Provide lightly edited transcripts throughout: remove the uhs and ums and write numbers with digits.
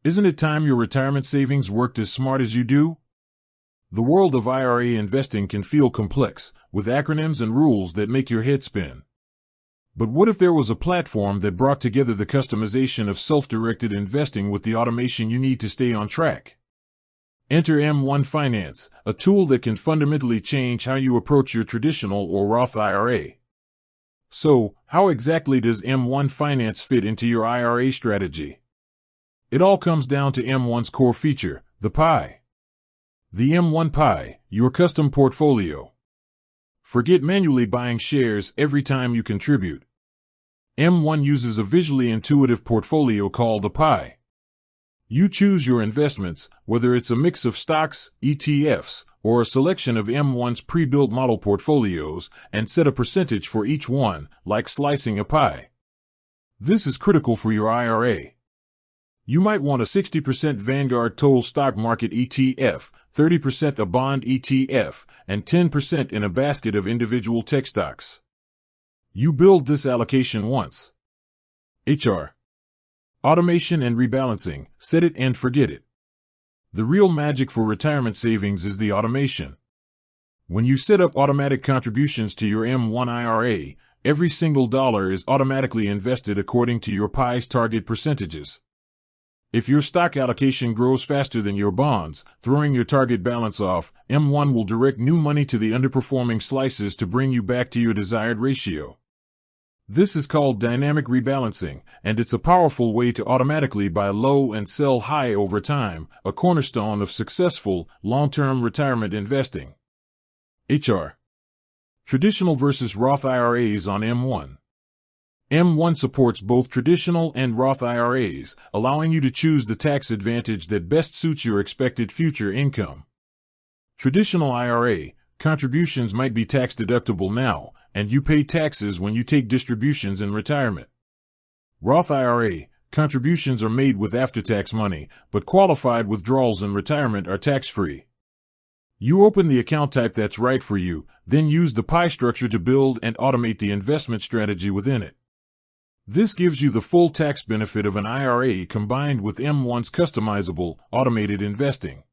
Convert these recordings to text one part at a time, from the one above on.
Isn't it time your retirement savings worked as smart as you do? The world of IRA investing can feel complex, with acronyms and rules that make your head spin. But what if there was a platform that brought together the customization of self-directed investing with the automation you need to stay on track? Enter M1 Finance, a tool that can fundamentally change how you approach your traditional or Roth IRA. So, how exactly does M1 Finance fit into your IRA strategy? It all comes down to M1's core feature, the Pi. The M1 Pi, your custom portfolio. Forget manually buying shares every time you contribute. M1 uses a visually intuitive portfolio called a Pi. You choose your investments, whether it's a mix of stocks, ETFs, or a selection of M1's pre-built model portfolios, and set a percentage for each one, like slicing a pie. This is critical for your IRA. You might want a 60% Vanguard Total Stock Market ETF, 30% a bond ETF, and 10% in a basket of individual tech stocks. You build this allocation once. HR. Automation and rebalancing, set it and forget it. The real magic for retirement savings is the automation. When you set up automatic contributions to your M1 IRA, every single dollar is automatically invested according to your Pi's target percentages. If your stock allocation grows faster than your bonds, throwing your target balance off, M1 will direct new money to the underperforming slices to bring you back to your desired ratio. This is called dynamic rebalancing, and it's a powerful way to automatically buy low and sell high over time, a cornerstone of successful, long-term retirement investing. HR. Traditional versus Roth IRAs on M1. M1 supports both traditional and Roth IRAs, allowing you to choose the tax advantage that best suits your expected future income. Traditional IRA contributions might be tax-deductible now, and you pay taxes when you take distributions in retirement. Roth IRA contributions are made with after-tax money, but qualified withdrawals in retirement are tax-free. You open the account type that's right for you, then use the Pi structure to build and automate the investment strategy within it. This gives you the full tax benefit of an IRA combined with M1's customizable, automated investing.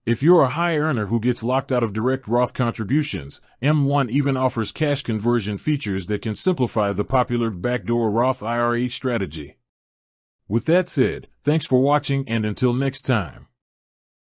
If you're a high earner who gets locked out of direct Roth contributions, M1 even offers cash conversion features that can simplify the popular backdoor Roth IRA strategy. With that said, thanks for watching, and until next time.